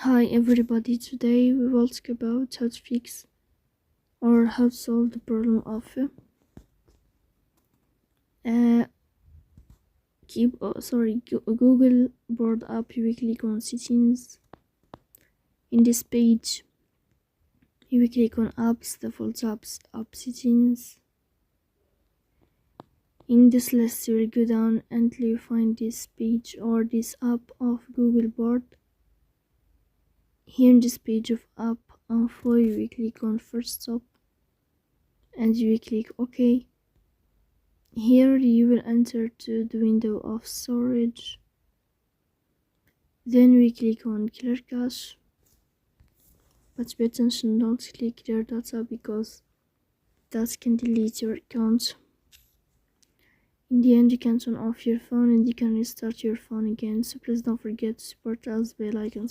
Hi everybody, today we will talk about how to fix or how to solve the problem of Google Board app. You will click on settings. In this page you will click on apps, default apps, app settings. In this list you will go down until you find this page or this app of Google Board. Here in this page of app info you will click on first stop and you will click OK. Here you will enter to the window of storage. Then we click on clear cache, but pay attention, don't click clear data because that can delete your account. In the end you can turn off your phone and you can restart your phone again, so please don't forget to support us by liking and